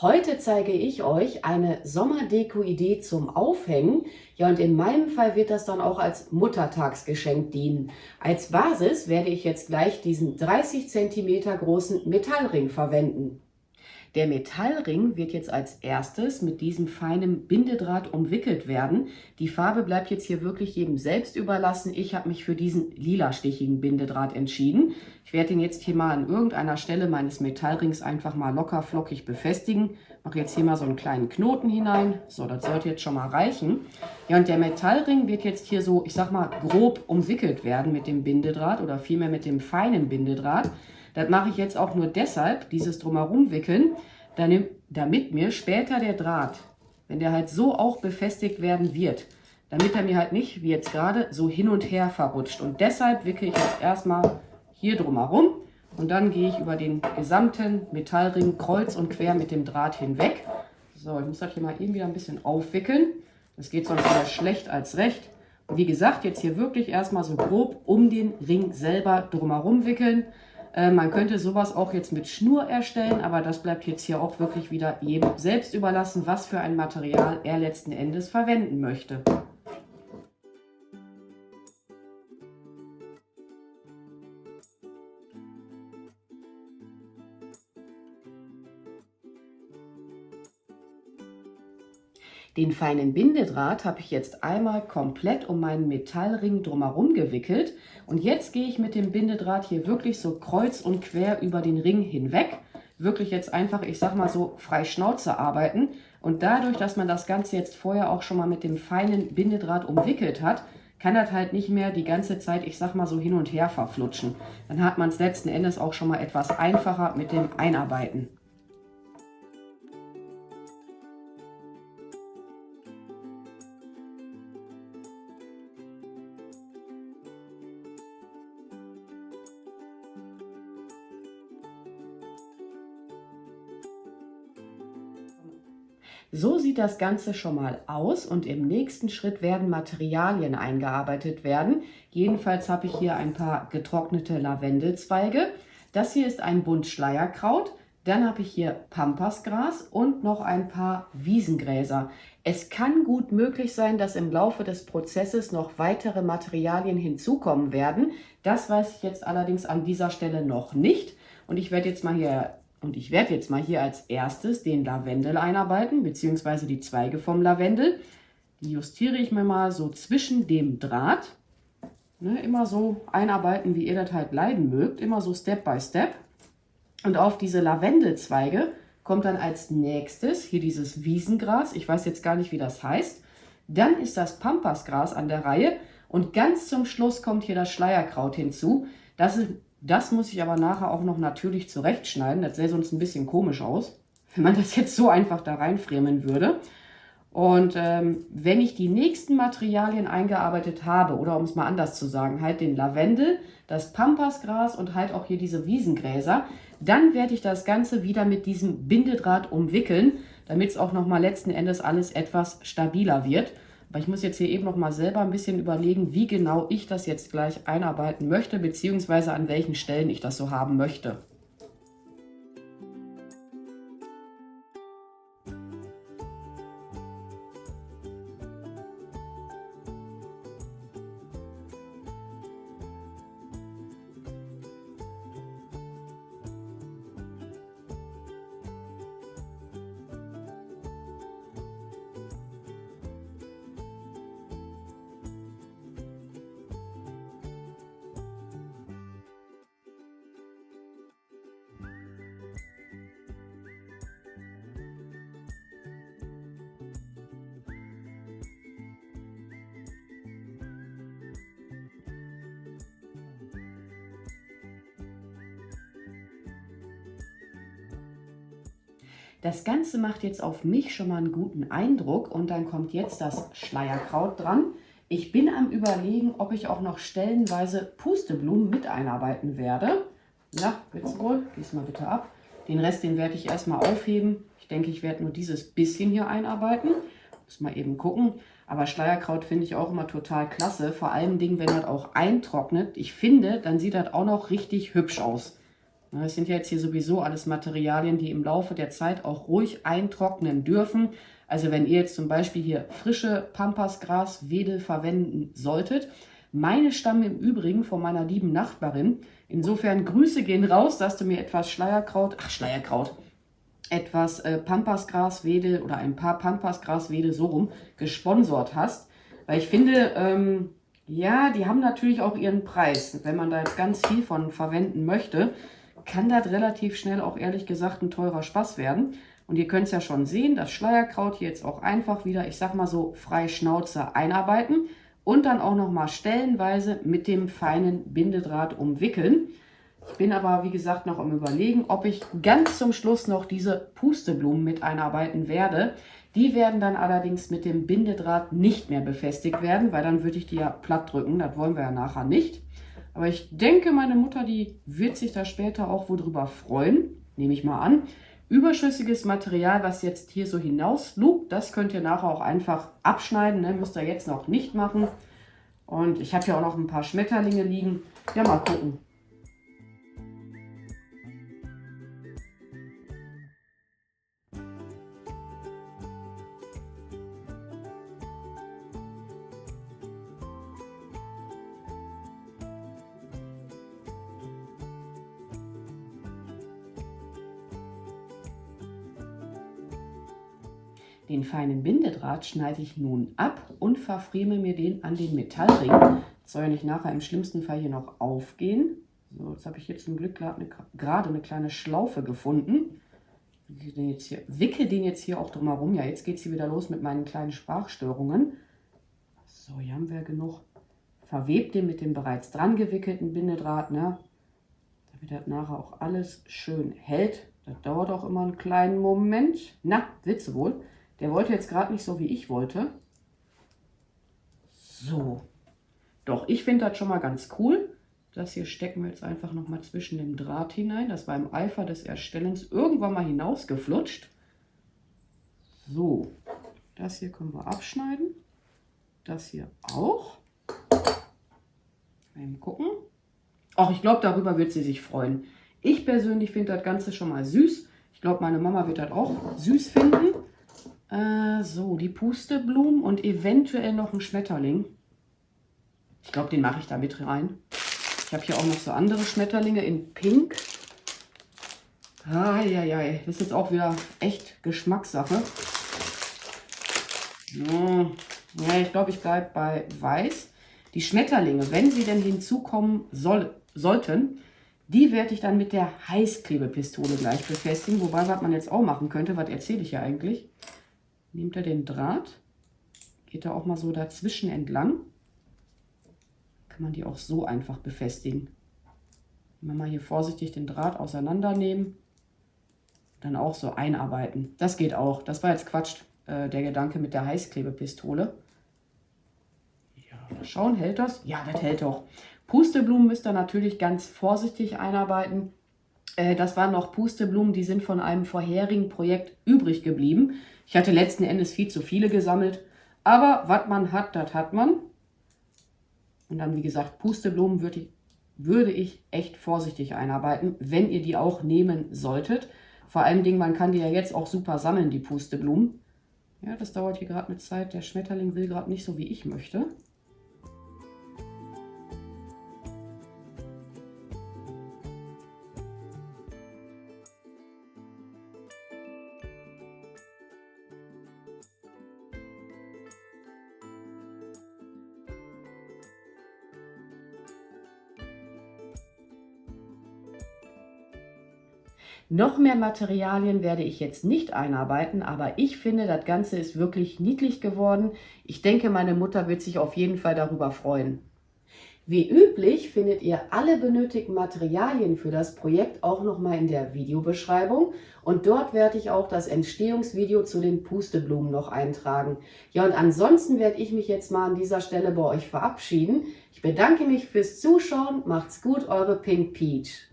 Heute zeige ich euch eine Sommerdeko-Idee zum Aufhängen. Ja, und in meinem Fall wird das dann auch als Muttertagsgeschenk dienen. Als Basis werde ich jetzt gleich diesen 30 cm großen Metallring verwenden. Der Metallring wird jetzt als erstes mit diesem feinen Bindedraht umwickelt werden. Die Farbe bleibt jetzt hier wirklich jedem selbst überlassen. Ich habe mich für diesen lilastichigen Bindedraht entschieden. Ich werde den jetzt hier mal an irgendeiner Stelle meines Metallrings einfach mal locker flockig befestigen. Mache jetzt hier mal so einen kleinen Knoten hinein. So, das sollte jetzt schon mal reichen. Ja, und der Metallring wird jetzt hier so, ich sag mal, grob umwickelt werden mit dem Bindedraht oder vielmehr mit dem feinen Bindedraht. Das mache ich jetzt auch nur deshalb, dieses Drumherum wickeln, damit mir später der Draht, wenn der halt so auch befestigt werden wird, damit er mir halt nicht, wie jetzt gerade, so hin und her verrutscht. Und deshalb wickele ich jetzt erstmal hier drumherum und dann gehe ich über den gesamten Metallring kreuz und quer mit dem Draht hinweg. So, ich muss das hier mal eben wieder ein bisschen aufwickeln. Das geht sonst wieder schlecht als recht. Und wie gesagt, jetzt hier wirklich erstmal so grob um den Ring selber drumherum wickeln. Man könnte sowas auch jetzt mit Schnur erstellen, aber das bleibt jetzt hier auch wirklich wieder jedem selbst überlassen, was für ein Material er letzten Endes verwenden möchte. Den feinen Bindedraht habe ich jetzt einmal komplett um meinen Metallring drumherum gewickelt und jetzt gehe ich mit dem Bindedraht hier wirklich so kreuz und quer über den Ring hinweg. Wirklich jetzt einfach, ich sag mal so, frei Schnauze arbeiten und dadurch, dass man das Ganze jetzt vorher auch schon mal mit dem feinen Bindedraht umwickelt hat, kann das halt nicht mehr die ganze Zeit, ich sag mal so, hin und her verflutschen. Dann hat man es letzten Endes auch schon mal etwas einfacher mit dem Einarbeiten. So sieht das Ganze schon mal aus und im nächsten Schritt werden Materialien eingearbeitet werden. Jedenfalls habe ich hier ein paar getrocknete Lavendelzweige. Das hier ist ein Bund Schleierkraut. Dann habe ich hier Pampasgras und noch ein paar Wiesengräser. Es kann gut möglich sein, dass im Laufe des Prozesses noch weitere Materialien hinzukommen werden. Das weiß ich jetzt allerdings an dieser Stelle noch nicht. Und ich werde jetzt mal hier als erstes den Lavendel einarbeiten, beziehungsweise die Zweige vom Lavendel. Die justiere ich mir mal so zwischen dem Draht. Ne, immer so einarbeiten, wie ihr das halt leiden mögt. Immer so Step by Step. Und auf diese Lavendelzweige kommt dann als nächstes hier dieses Wiesengras. Ich weiß jetzt gar nicht, wie das heißt. Dann ist das Pampasgras an der Reihe. Und ganz zum Schluss kommt hier das Schleierkraut hinzu. Das muss ich aber nachher auch noch natürlich zurechtschneiden. Das sähe sonst ein bisschen komisch aus, wenn man das jetzt so einfach da reinfriemeln würde. Und wenn ich die nächsten Materialien eingearbeitet habe, oder um es mal anders zu sagen, halt den Lavendel, das Pampasgras und halt auch hier diese Wiesengräser, dann werde ich das Ganze wieder mit diesem Bindedraht umwickeln, damit es auch nochmal letzten Endes alles etwas stabiler wird. Aber ich muss jetzt hier eben noch mal selber ein bisschen überlegen, wie genau ich das jetzt gleich einarbeiten möchte, beziehungsweise an welchen Stellen ich das so haben möchte. Das Ganze macht jetzt auf mich schon mal einen guten Eindruck und dann kommt jetzt das Schleierkraut dran. Ich bin am Überlegen, ob ich auch noch stellenweise Pusteblumen mit einarbeiten werde. Na, willst du wohl? Gieß mal bitte ab. Den Rest, den werde ich erstmal aufheben. Ich denke, ich werde nur dieses bisschen hier einarbeiten. Muss mal eben gucken. Aber Schleierkraut finde ich auch immer total klasse. Vor allem, wenn das auch eintrocknet. Ich finde, dann sieht das auch noch richtig hübsch aus. Das sind ja jetzt hier sowieso alles Materialien, die im Laufe der Zeit auch ruhig eintrocknen dürfen. Also wenn ihr jetzt zum Beispiel hier frische Pampasgras-Wedel verwenden solltet. Meine stammen im Übrigen von meiner lieben Nachbarin. Insofern Grüße gehen raus, dass du mir etwas etwas Pampasgras-Wedel oder ein paar Pampasgras-Wedel so rum gesponsert hast. Weil ich finde, ja, die haben natürlich auch ihren Preis. Wenn man da jetzt ganz viel von verwenden möchte, kann das relativ schnell auch ehrlich gesagt ein teurer Spaß werden. Und ihr könnt es ja schon sehen, das Schleierkraut hier jetzt auch einfach wieder, ich sag mal so, frei Schnauze einarbeiten und dann auch nochmal stellenweise mit dem feinen Bindedraht umwickeln. Ich bin aber, wie gesagt, noch am Überlegen, ob ich ganz zum Schluss noch diese Pusteblumen mit einarbeiten werde. Die werden dann allerdings mit dem Bindedraht nicht mehr befestigt werden, weil dann würde ich die ja platt drücken. Das wollen wir ja nachher nicht. Aber ich denke, meine Mutter, die wird sich da später auch wohl drüber freuen, nehme ich mal an. Überschüssiges Material, was jetzt hier so hinauslugt, das könnt ihr nachher auch einfach abschneiden, ne? Müsst ihr jetzt noch nicht machen. Und ich habe ja auch noch ein paar Schmetterlinge liegen. Ja, mal gucken. Den feinen Bindedraht schneide ich nun ab und verfreme mir den an den Metallring. Das soll ja nicht nachher im schlimmsten Fall hier noch aufgehen. So, jetzt habe ich hier zum Glück gerade eine kleine Schlaufe gefunden. Wicke den jetzt hier auch drumherum. Ja, jetzt geht es hier wieder los mit meinen kleinen Sprachstörungen. So, hier haben wir genug. Verwebt den mit dem bereits dran gewickelten Bindedraht, ne? Damit das nachher auch alles schön hält. Das dauert auch immer einen kleinen Moment. Na, willst du wohl? Der wollte jetzt gerade nicht so, wie ich wollte. So. Doch, ich finde das schon mal ganz cool. Das hier stecken wir jetzt einfach nochmal zwischen dem Draht hinein. Das war im Eifer des Erstellens irgendwann mal hinausgeflutscht. So. Das hier können wir abschneiden. Das hier auch. Mal gucken. Ach, ich glaube, darüber wird sie sich freuen. Ich persönlich finde das Ganze schon mal süß. Ich glaube, meine Mama wird das auch süß finden. So, die Pusteblumen und eventuell noch ein Schmetterling. Ich glaube, den mache ich da mit rein. Ich habe hier auch noch so andere Schmetterlinge in Pink. Eieiei, das ist jetzt auch wieder echt Geschmackssache. Ja, ich glaube, ich bleibe bei Weiß. Die Schmetterlinge, wenn sie denn hinzukommen sollten, die werde ich dann mit der Heißklebepistole gleich befestigen. Wobei, was man jetzt auch machen könnte, was erzähle ich ja eigentlich? Nehmt ihr den Draht, geht da auch mal so dazwischen entlang. Kann man die auch so einfach befestigen. Mal hier vorsichtig den Draht auseinandernehmen. Dann auch so einarbeiten. Das geht auch. Das war jetzt Quatsch, der Gedanke mit der Heißklebepistole. Ja, mal schauen, hält das? Ja, das hält doch. Pusteblumen müsst ihr natürlich ganz vorsichtig einarbeiten. Das waren noch Pusteblumen, die sind von einem vorherigen Projekt übrig geblieben. Ich hatte letzten Endes viel zu viele gesammelt. Aber was man hat, das hat man. Und dann, wie gesagt, Pusteblumen würde ich echt vorsichtig einarbeiten, wenn ihr die auch nehmen solltet. Vor allen Dingen, man kann die ja jetzt auch super sammeln, die Pusteblumen. Ja, das dauert hier gerade eine Zeit. Der Schmetterling will gerade nicht so, wie ich möchte. Noch mehr Materialien werde ich jetzt nicht einarbeiten, aber ich finde, das Ganze ist wirklich niedlich geworden. Ich denke, meine Mutter wird sich auf jeden Fall darüber freuen. Wie üblich findet ihr alle benötigten Materialien für das Projekt auch nochmal in der Videobeschreibung und dort werde ich auch das Entstehungsvideo zu den Pusteblumen noch eintragen. Ja, und ansonsten werde ich mich jetzt mal an dieser Stelle bei euch verabschieden. Ich bedanke mich fürs Zuschauen, macht's gut, eure Pink Peach.